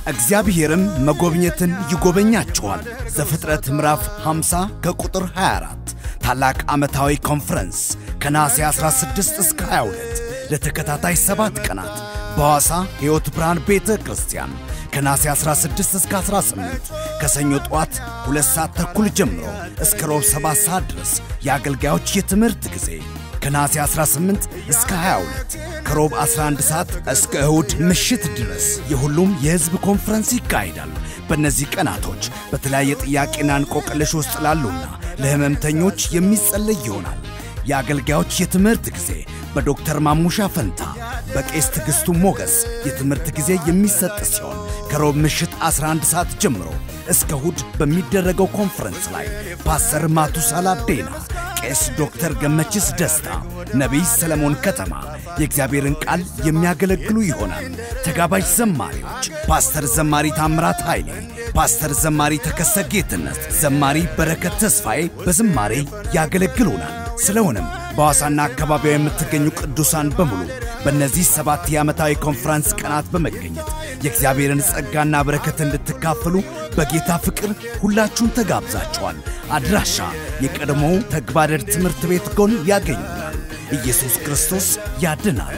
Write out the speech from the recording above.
እግዚአብሔርም መጎብኘትን ይጎበኛቸዋል። ዘፍጥረት ምዕራፍ 50 ከቁጥር 24 ታላቅ ዓመታዊ ኮንፈረንስ ከነሐሴ 16 እስከ 22 ለተከታታይ 7 ቀናት በሐዋሳ ሕይወት ብርሃን ቤተ ክርስቲያን ከነሐሴ 16 እስከ 18 ከሰኞ ጠዋት 2 ሰዓት ተኩል ጀምሮ እስከ ሮብ 7 ሰዓት ድረስ የአገልጋዮች የትምህርት ጊዜ ከነሐሴ 18 እስከ 22 ከሮብ 11 ሰዓት እስከ እሁድ ምሽት ድረስ የሁሉም የሕዝብ ኮንፈረንስ ይካሄዳል። በእነዚህ ቀናቶች በተለያየ ጥያቄና እንቆቅልሽ ውስጥ ላሉና ለሕመምተኞች የሚጸለይ ይሆናል። የአገልጋዮች የትምህርት ጊዜ በዶክተር ማሙሻ ፈንታ በቄስ ትግስቱ ሞገስ የትምህርት ጊዜ የሚሰጥ ሲሆን ከሮብ ምሽት 11 ሰዓት ጀምሮ እስከ እሁድ በሚደረገው ኮንፈረንስ ላይ ፓስተር ማቱሳላ ዴና፣ ቄስ ዶክተር ገመችስ ደስታ፣ ነቢይ ሰለሞን ከተማ የእግዚአብሔርን ቃል የሚያገለግሉ ይሆናል። ተጋባዥ ዘማሪዎች ፓስተር ዘማሪ ታምራት ኃይሌ፣ ፓስተር ዘማሪ ተከሰ ጌትነት፣ ዘማሪ በረከት ተስፋዬ በዝማሬ ያገለግሉናል። ስለሆነም በሐዋሳና አካባቢው የምትገኙ ቅዱሳን በሙሉ በእነዚህ 7 የዓመታዊ ኮንፈረንስ ቀናት በመገኘት የእግዚአብሔርን ጸጋና በረከት እንድትካፈሉ በጌታ ፍቅር ሁላችሁም ተጋብዛችኋል። አድራሻ የቀድሞው ተግባደር ትምህርት ቤት ጎን ያገኙናል። ኢየሱስ ክርስቶስ ያድናል።